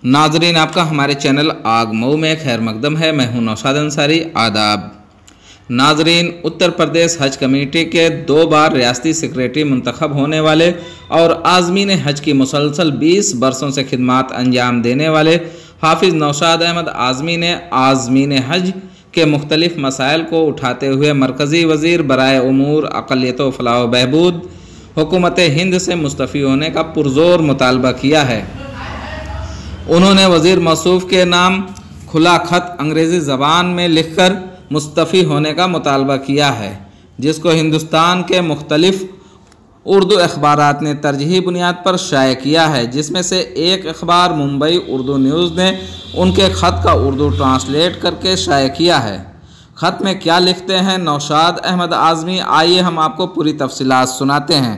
नाजरीन, आपका हमारे चैनल आग मऊ में खैर मकदम है। मैं हूं नौशाद अंसारी। आदाब नाजरीन, उत्तर प्रदेश हज कमेटी के 2 बार रियासती सेक्रेटरी मुंतखब होने वाले और आज़मीन हज की मुसलसल 20 बरसों से खिदमात अंजाम देने वाले हाफिज़ नौशाद अहमद आज़मी ने आज़मीन हज के मुख्तलिफ मसाइल को उठाते हुए मरकज़ी वज़ीर बराए उमूर अक़लियत व फ़लाह व बहबूद हुकूमत हिंद से मुस्तफ़ी होने का पुरज़ोर मुतालबा किया है। उन्होंने वज़ीर मौसूफ़ के नाम खुला ख़त अंग्रेज़ी ज़बान में लिखकर मुस्तफ़ी होने का मुतालबा किया है, जिसको हिंदुस्तान के मुख्तलिफ उर्दू अखबारात ने तरजीही बुनियाद पर शाये किया है, जिसमें से एक अखबार मुंबई उर्दू न्यूज़ ने उनके ख़त का उर्दू ट्रांसलेट करके शाये किया है। ख़त में क्या लिखते हैं नौशाद अहमद आज़मी, आइए हम आपको पूरी तफसीलात सुनाते हैं।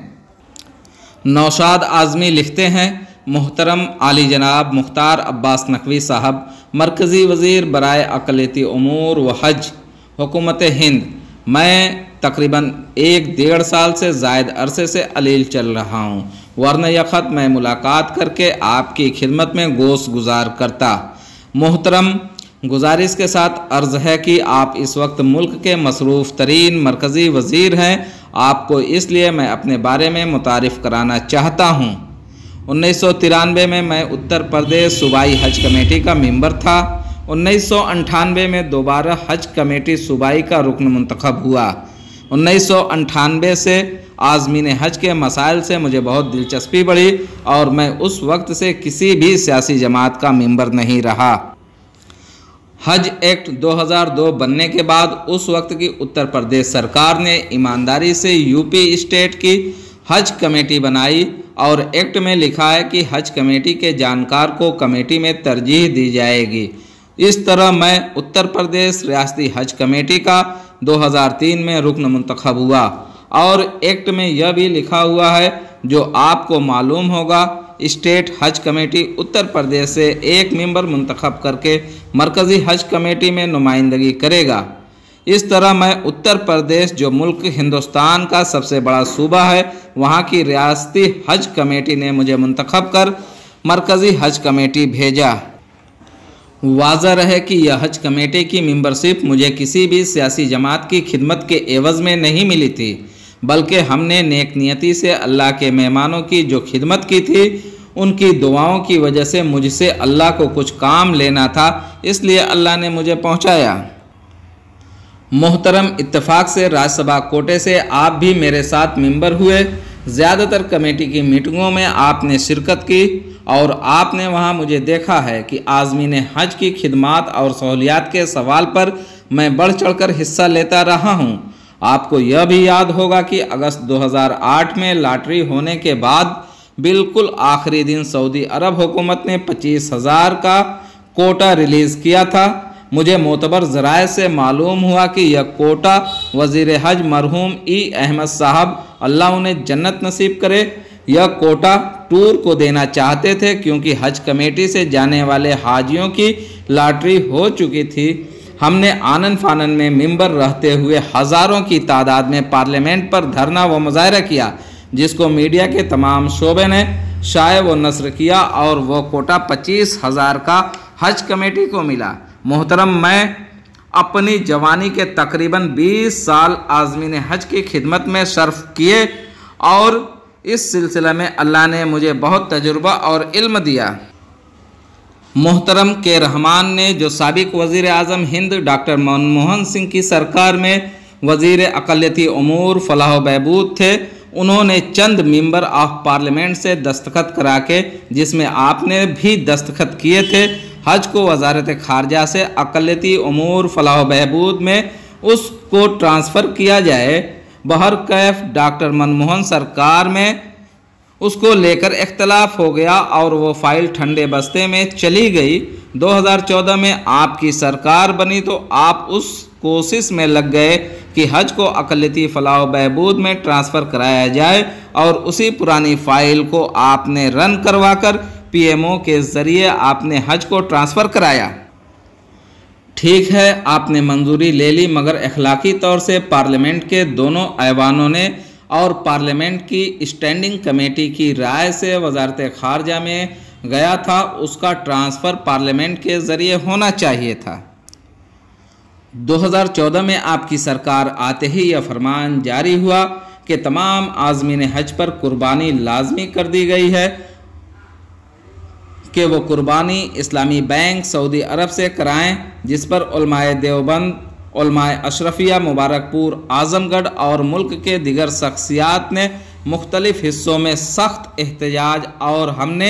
नौशाद आज़मी लिखते हैं, मोहतरम आली जनाब मुख्तार अब्बास नकवी साहब, मरकज़ी वज़ीर बराए अक़लियती उमूर व हज हुकूमत हिंद, मैं तकरीबन 1-1.5 साल से ज़ायद अरसे से अलील चल रहा हूँ, वरना यह ख़त मैं मुलाकात करके आपकी खिदमत में गोश गुजार करता। मोहतरम, गुजारिश के साथ अर्ज़ है कि आप इस वक्त मुल्क के मसरूफ़ तरीन मरकज़ी वज़ीर हैं। आपको इसलिए मैं अपने बारे में मुतारिफ़ कराना चाहता हूँ। 1993 में मैं उत्तर प्रदेश सूबाई हज कमेटी का मेंबर था। 1998 में दोबारा हज कमेटी सूबाई का रुकन मुंतखब हुआ। 1998 से आज़मीन हज के मसाइल से मुझे बहुत दिलचस्पी बढ़ी और मैं उस वक्त से किसी भी सियासी जमात का मेंबर नहीं रहा। हज एक्ट 2002 बनने के बाद उस वक्त की उत्तर प्रदेश सरकार ने ईमानदारी से यूपी स्टेट की हज कमेटी बनाई और एक्ट में लिखा है कि हज कमेटी के जानकार को कमेटी में तरजीह दी जाएगी। इस तरह मैं उत्तर प्रदेश रियासती हज कमेटी का 2003 में रुकन मुंतखब हुआ और एक्ट में यह भी लिखा हुआ है, जो आपको मालूम होगा, स्टेट हज कमेटी उत्तर प्रदेश से एक मेंबर मुंतखब करके मरकज़ी हज कमेटी में नुमाइंदगी करेगा। इस तरह मैं उत्तर प्रदेश, जो मुल्क हिंदुस्तान का सबसे बड़ा सूबा है, वहाँ की रियासती हज कमेटी ने मुझे मुंतखब कर मरकज़ी हज कमेटी भेजा। वाज़ह रहे कि यह हज कमेटी की मेंबरशिप मुझे किसी भी सियासी जमात की खिदमत के एवज़ में नहीं मिली थी, बल्कि हमने नेक नियति से अल्लाह के मेहमानों की जो खिदमत की थी, उनकी दुआओं की वजह से मुझसे अल्लाह को कुछ काम लेना था, इसलिए अल्लाह ने मुझे पहुँचाया। मोहतरम, इत्तेफाक से राज्यसभा कोटे से आप भी मेरे साथ मेंबर हुए। ज़्यादातर कमेटी की मीटिंगों में आपने शिरकत की और आपने वहां मुझे देखा है कि आज़मीन हज की खिदमात और सहूलियात के सवाल पर मैं बढ़ चढ़कर हिस्सा लेता रहा हूं। आपको यह भी याद होगा कि अगस्त 2008 में लॉटरी होने के बाद बिल्कुल आखिरी दिन सऊदी अरब हुकूमत ने 25,000 का कोटा रिलीज़ किया था। मुझे मोतबर ज़राए से मालूम हुआ कि यह कोटा वज़ीर हज मरहूम ई अहमद साहब, अल्लाह उन्हें जन्नत नसीब करे, यह कोटा टूर को देना चाहते थे, क्योंकि हज कमेटी से जाने वाले हाजियों की लॉटरी हो चुकी थी। हमने आनन फानन में मेंबर रहते हुए हज़ारों की तादाद में पार्लियामेंट पर धरना व मुजाहरा किया, जिसको मीडिया के तमाम शोबे ने शाये व नस्र किया और वह कोटा 25,000 का हज कमेटी को मिला। मोहतरम, मैं अपनी जवानी के तकरीबन 20 साल आज़मीन हज की खिदमत में सर्फ किए और इस सिलसिले में अल्लाह ने मुझे बहुत तजुर्बा और इल्म दिया। मोहतरम के रहमान ने, जो साबिक वज़ीर आज़म हिंद डॉक्टर मनमोहन सिंह की सरकार में वज़ीर अक़लियती उमूर फ़लाह व बहबूद थे, उन्होंने चंद मेंबर ऑफ पार्लियामेंट से दस्तखत करा के, जिसमें आपने भी दस्तखत किए थे, हज को वजारत खारजा से अक़लियती उमूर फ़लाह व बहबूद में उसको ट्रांसफ़र किया जाए। बहर कैफ डॉक्टर मनमोहन सरकार में उसको लेकर इख्तलाफ हो गया और वो फाइल ठंडे बस्ते में चली गई। 2014 में आपकी सरकार बनी तो आप उस कोशिश में लग गए कि हज को अक़लियती फ़लाह व बहबूद में ट्रांसफ़र कराया जाए और उसी पुरानी फ़ाइल को आपने रन करवाकर PMO के ज़रिए आपने हज को ट्रांसफ़र कराया। ठीक है, आपने मंजूरी ले ली, मगर अखलाकी तौर से पार्लियामेंट के दोनों ऐवानों ने और पार्लियामेंट की स्टैंडिंग कमेटी की राय से वजारत खारजा में गया था उसका ट्रांसफ़र पार्लियामेंट के ज़रिए होना चाहिए था। 2014 में आपकी सरकार आते ही यह फरमान जारी हुआ कि तमाम आज़मीन हज पर कुर्बानी लाजमी कर दी गई है कि वो कुर्बानी इस्लामी बैंक सऊदी अरब से कराएं, जिस पर उलमाए देवबंद, उलमाए अशरफिया मुबारकपुर, आज़मगढ़ और मुल्क के दिगर शख्सियात ने मुख्तलिफ हिस्सों में सख्त एहतजाज और हमने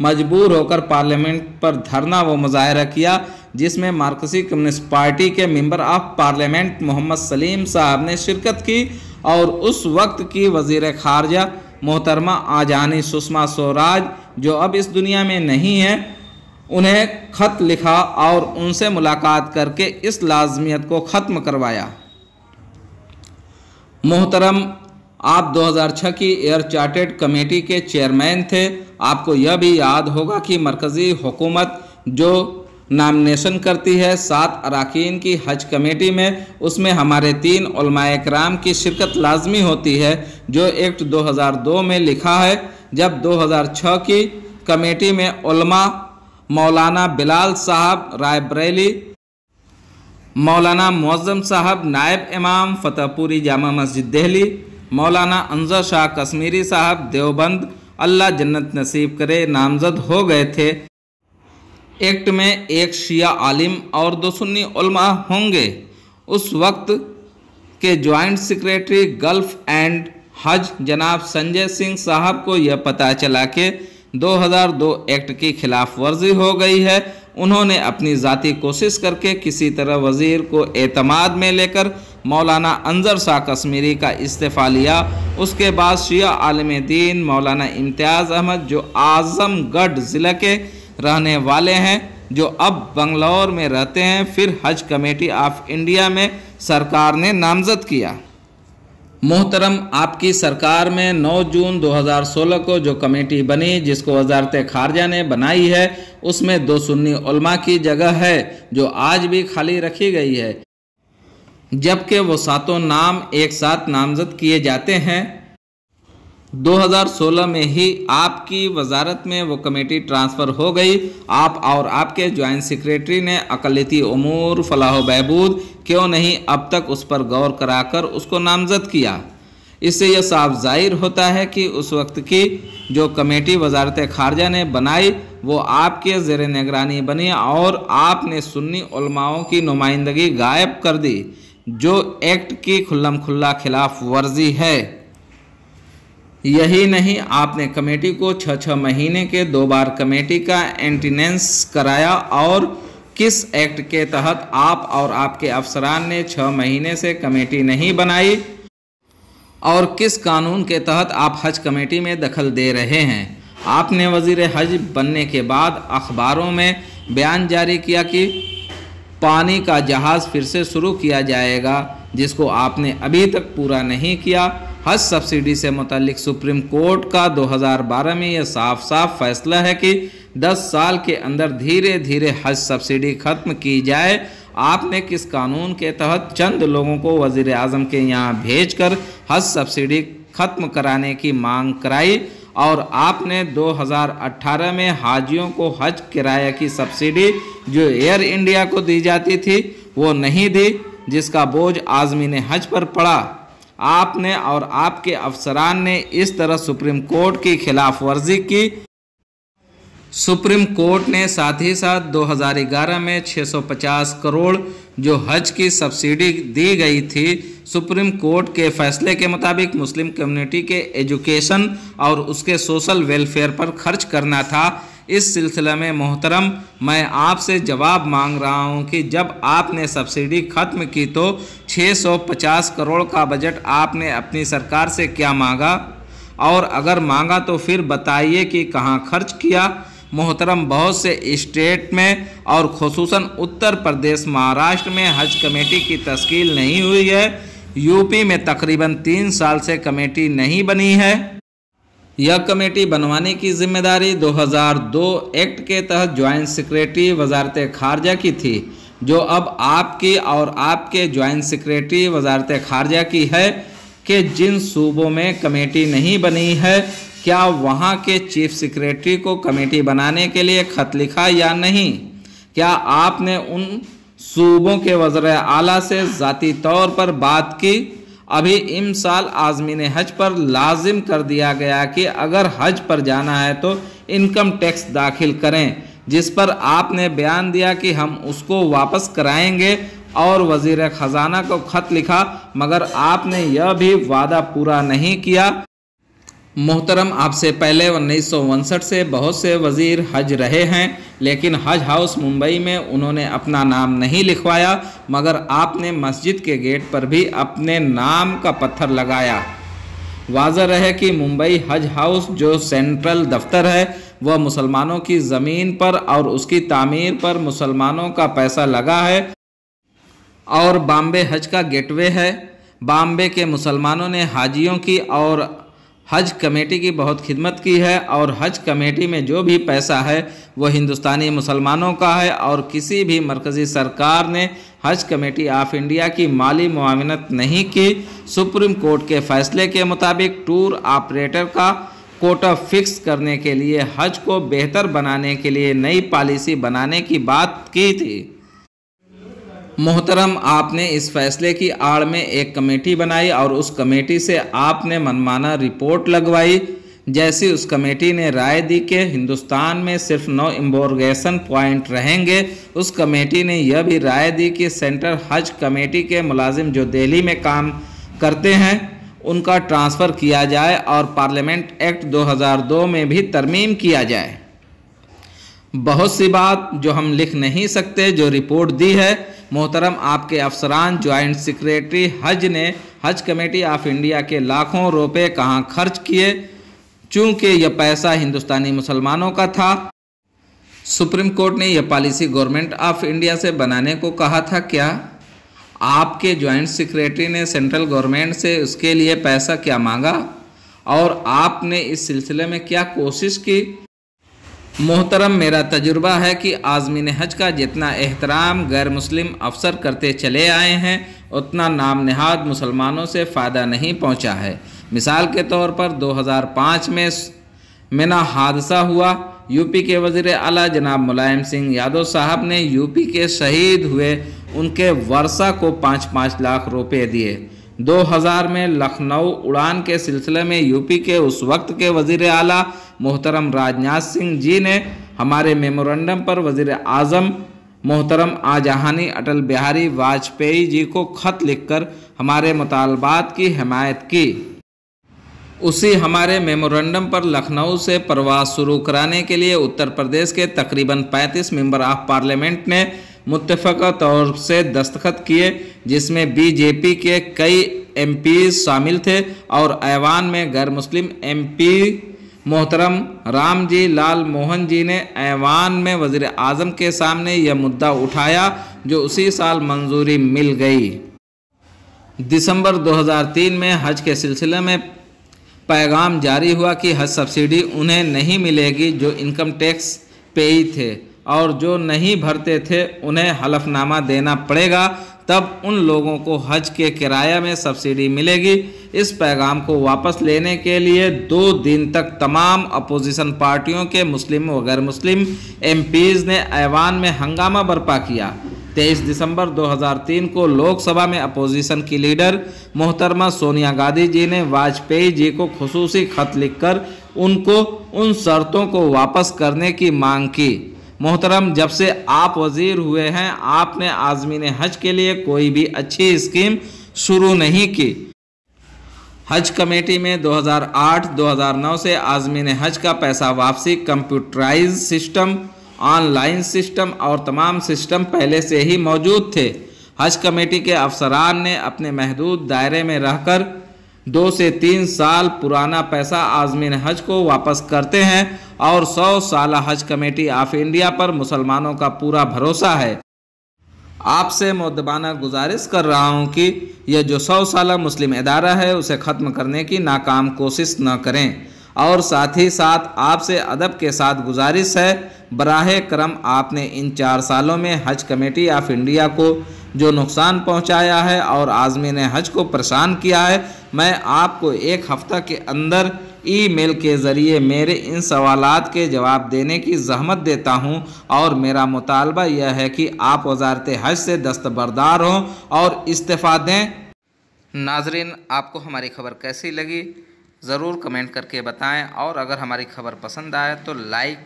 मजबूर होकर पार्लियामेंट पर धरना व मुजाहरा किया, जिसमें मार्क्सी कम्युनिस्ट पार्टी के member of parliament Mohammad Salim साहब ने शिरकत की और उस वक्त की वज़ीर ख़ारजा मोहतरमा आजानी सुषमा स्वराज, जो अब इस दुनिया में नहीं है, उन्हें ख़त लिखा और उनसे मुलाकात करके इस लाजमियत को ख़त्म करवाया। मोहतरम, आप 2006 की एयर चार्टेड कमेटी के चेयरमैन थे। आपको यह भी याद होगा कि मरकज़ी हुकूमत जो नामिनेशन करती है 7 अरकान की हज कमेटी में, उसमें हमारे 3 उलमाए किराम की शिरकत लाजमी होती है, जो एक्ट 2002 में लिखा है। जब 2006 की कमेटी में उलमा मौलाना बिलाल साहब रायबरेली, मौलाना मुअज़्ज़म साहब नायब इमाम फतेहपुरी जामा मस्जिद दिल्ली, मौलाना अंजर शाह कश्मीरी साहब देवबंद, अल्लाह जन्नत नसीब करे, नामजद हो गए थे। एक्ट में एक शिया आलिम और 2 सुन्नी उलमा होंगे। उस वक्त के जॉइंट सेक्रेटरी गल्फ एंड हज जनाब संजय सिंह साहब को यह पता चला कि 2002 एक्ट की खिलाफ वर्जी हो गई है। उन्होंने अपनी ज़ाती कोशिश करके किसी तरह वज़ीर को एतमाद में लेकर मौलाना अंजर शाह कश्मीरी का इस्तीफ़ा लिया। उसके बाद शिया आलिम दीन मौलाना इम्तियाज़ अहमद, जो आज़मगढ़ ज़िले के रहने वाले हैं, जो अब बंगलौर में रहते हैं, फिर हज कमेटी ऑफ इंडिया में सरकार ने नामज़द किया। मोहतरम, आपकी सरकार में 9 जून 2016 को जो कमेटी बनी, जिसको वज़ारत ख़ारजा ने बनाई है, उसमें 2 सुन्नी उलमा की जगह है जो आज भी खाली रखी गई है, जबकि वो 7 नाम एक साथ नामज़द किए जाते हैं। 2016 में ही आपकी वजारत में वो कमेटी ट्रांसफ़र हो गई। आप और आपके जॉइंट सेक्रेटरी ने अक़लियती उमूर फलाह बहबूद क्यों नहीं अब तक उस पर गौर कराकर उसको नामज़द किया। इससे यह साफ ज़ाहिर होता है कि उस वक्त की जो कमेटी वजारत ख़ारजा ने बनाई वो आपके ज़ेर निगरानी बनी और आपने सुन्नी उलमाओं की नुमाइंदगी गायब कर दी, जो एक्ट की खुल्लम खुल्ला खिलाफ वर्जी है। यही नहीं, आपने कमेटी को 6-6 महीने के 2 बार कमेटी का एंटीनेंस कराया। और किस एक्ट के तहत आप और आपके अफसरान ने 6 महीने से कमेटी नहीं बनाई और किस कानून के तहत आप हज कमेटी में दखल दे रहे हैं। आपने वज़ीर हज बनने के बाद अखबारों में बयान जारी किया कि पानी का जहाज़ फिर से शुरू किया जाएगा, जिसको आपने अभी तक पूरा नहीं किया। हज सब्सिडी से मुतालिक सुप्रीम कोर्ट का 2012 में यह साफ साफ फैसला है कि 10 साल के अंदर धीरे धीरे हज सब्सिडी ख़त्म की जाए। आपने किस कानून के तहत चंद लोगों को वज़ीर आज़म के यहाँ भेजकर हज सब्सिडी ख़त्म कराने की मांग कराई और आपने 2018 में हाजियों को हज किराया की सब्सिडी जो एयर इंडिया को दी जाती थी वो नहीं दी, जिसका बोझ आज़मीन हज पर पड़ा। आपने और आपके अफसरान ने इस तरह सुप्रीम कोर्ट की खिलाफ वर्जी की। सुप्रीम कोर्ट ने साथ ही साथ 2011 में 650 करोड़ जो हज की सब्सिडी दी गई थी, सुप्रीम कोर्ट के फैसले के मुताबिक मुस्लिम कम्युनिटी के एजुकेशन और उसके सोशल वेलफेयर पर खर्च करना था। इस सिलसिले में मोहतरम, मैं आपसे जवाब मांग रहा हूं कि जब आपने सब्सिडी ख़त्म की तो 650 करोड़ का बजट आपने अपनी सरकार से क्या मांगा, और अगर मांगा तो फिर बताइए कि कहां खर्च किया। मोहतरम, बहुत से स्टेट में और खुसूसन उत्तर प्रदेश, महाराष्ट्र में हज कमेटी की तश्कील नहीं हुई है। यूपी में तकरीबन 3 साल से कमेटी नहीं बनी है। यह कमेटी बनवाने की जिम्मेदारी 2002 एक्ट के तहत ज्वाइंट सेक्रेटरी वजारत ख़ारजा की थी, जो अब आपकी और आपके ज्वाइंट सेक्रेटरी वजारत ख़ारजा की है कि जिन सूबों में कमेटी नहीं बनी है क्या वहाँ के चीफ सेक्रेटरी को कमेटी बनाने के लिए खत लिखा या नहीं? क्या आपने उन सूबों के वज़ीर आला से ज़ाती तौर पर बात की? अभी इमसाल आज़मीन हज पर लाजिम कर दिया गया कि अगर हज पर जाना है तो इनकम टैक्स दाखिल करें, जिस पर आपने बयान दिया कि हम उसको वापस कराएंगे और वज़ीर ख़जाना को ख़त लिखा, मगर आपने यह भी वादा पूरा नहीं किया। मोहतरम, आपसे पहले 1959 से बहुत से वज़ीर हज रहे हैं, लेकिन हज हाउस मुंबई में उन्होंने अपना नाम नहीं लिखवाया, मगर आपने मस्जिद के गेट पर भी अपने नाम का पत्थर लगाया। वाज़ह रहे कि मुंबई हज हाउस जो सेंट्रल दफ्तर है वह मुसलमानों की ज़मीन पर और उसकी तामीर पर मुसलमानों का पैसा लगा है और बॉम्बे हज का गेटवे है। बॉम्बे के मुसलमानों ने हाजियों की और हज कमेटी की बहुत खिदमत की है और हज कमेटी में जो भी पैसा है वह हिंदुस्तानी मुसलमानों का है और किसी भी मरकज़ी सरकार ने हज कमेटी ऑफ इंडिया की माली मुआवनत नहीं की। सुप्रीम कोर्ट के फैसले के मुताबिक टूर ऑपरेटर का कोटा फिक्स करने के लिए हज को बेहतर बनाने के लिए नई पॉलिसी बनाने की बात की थी। मोहतरम, आपने इस फैसले की आड़ में एक कमेटी बनाई और उस कमेटी से आपने मनमाना रिपोर्ट लगवाई। जैसी उस कमेटी ने राय दी कि हिंदुस्तान में सिर्फ 9 इम्बोर्गेशन पॉइंट रहेंगे, उस कमेटी ने यह भी राय दी कि सेंट्रल हज कमेटी के मुलाजिम जो दिल्ली में काम करते हैं उनका ट्रांसफ़र किया जाए और पार्लियामेंट एक्ट 2002 में भी तरमीम किया जाए। बहुत सी बात जो हम लिख नहीं सकते जो रिपोर्ट दी है। मोहतरम, आपके अफसरान जॉइंट सेक्रेटरी हज ने हज कमेटी ऑफ इंडिया के लाखों रुपए कहां खर्च किए, चूंकि यह पैसा हिंदुस्तानी मुसलमानों का था। सुप्रीम कोर्ट ने यह पॉलिसी गवर्नमेंट ऑफ इंडिया से बनाने को कहा था। क्या आपके जॉइंट सेक्रेटरी ने सेंट्रल गवर्नमेंट से उसके लिए पैसा क्या मांगा और आपने इस सिलसिले में क्या कोशिश की? मोहतरम, मेरा तजुर्बा है कि आज़मीन हज का जितना एहतराम गैर मुस्लिम अफसर करते चले आए हैं उतना नाम नहाद मुसलमानों से फ़ायदा नहीं पहुंचा है। मिसाल के तौर पर 2005 में मिना हादसा हुआ। यूपी के वज़ीर आला जनाब मुलायम सिंह यादव साहब ने यूपी के शहीद हुए उनके वर्षा को 5-5 लाख रुपए दिए। 2000 में लखनऊ उड़ान के सिलसिले में यूपी के उस वक्त के वज़ीर आला मोहतरम राजनाथ सिंह जी ने हमारे मेमोरेंडम पर वज़ीर आज़म मोहतरम आजहानी अटल बिहारी वाजपेयी जी को ख़त लिखकर हमारे मुतालबात की हिमायत की। उसी हमारे मेमोरेंडम पर लखनऊ से प्रवास शुरू कराने के लिए उत्तर प्रदेश के तकरीबन 35 मेंबर ऑफ पार्लियामेंट ने मुत्तफ़क़ा तौर से दस्तखत किए, जिसमें बीजेपी के कई एमपी शामिल थे और ऐवान में गैर मुस्लिम एमपी मोहतरम रामजी लाल मोहन जी ने ऐवान में वज़ीर आज़म के सामने यह मुद्दा उठाया, जो उसी साल मंजूरी मिल गई। दिसंबर 2003 में हज के सिलसिले में पैगाम जारी हुआ कि हज सब्सिडी उन्हें नहीं मिलेगी जो इनकम टैक्स पेई थे और जो नहीं भरते थे उन्हें हलफनामा देना पड़ेगा, तब उन लोगों को हज के किराया में सब्सिडी मिलेगी। इस पैगाम को वापस लेने के लिए 2 दिन तक तमाम अपोजिशन पार्टियों के मुस्लिम व गैर मुस्लिम एमपीज़ ने ऐवान में हंगामा बर्पा किया। 23 दिसंबर 2003 को लोकसभा में अपोजिशन की लीडर मोहतरमा सोनिया गांधी जी ने वाजपेयी जी को खुसूसी खत लिखकर उनको उन शर्तों को वापस करने की मांग की। मोहतरम, जब से आप वज़ीर हुए हैं आपने आज़मीन हज के लिए कोई भी अच्छी स्कीम शुरू नहीं की। हज कमेटी में 2008-2009 से आज़मीन हज का पैसा वापसी, कंप्यूटराइज सिस्टम, ऑनलाइन सिस्टम और तमाम सिस्टम पहले से ही मौजूद थे। हज कमेटी के अफसरान ने अपने महदूद दायरे में रहकर 2 से 3 साल पुराना पैसा आज़मीन हज को वापस करते हैं और 100 साल हज कमेटी ऑफ इंडिया पर मुसलमानों का पूरा भरोसा है। आपसे मुद्दबाना गुजारिश कर रहा हूं कि यह जो 100 साल मुस्लिम इदारा है उसे ख़त्म करने की नाकाम कोशिश न करें, और साथ ही साथ आपसे अदब के साथ गुजारिश है, बराहे करम आपने इन 4 सालों में हज कमेटी ऑफ इंडिया को जो नुकसान पहुंचाया है और आज़मीन हज को परेशान किया है, मैं आपको 1 हफ्ता के अंदर ईमेल के ज़रिए मेरे इन सवालात के जवाब देने की ज़हमत देता हूं और मेरा मुतालबा यह है कि आप वज़ारत हज से दस्तबरदार हों और इस्तीफ़ा दें। नाजरीन, आपको हमारी खबर कैसी लगी ज़रूर कमेंट करके बताएं और अगर हमारी खबर पसंद आए तो लाइक,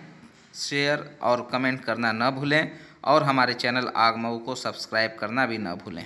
शेयर और कमेंट करना न भूलें और हमारे चैनल आग मऊ को सब्सक्राइब करना भी न भूलें।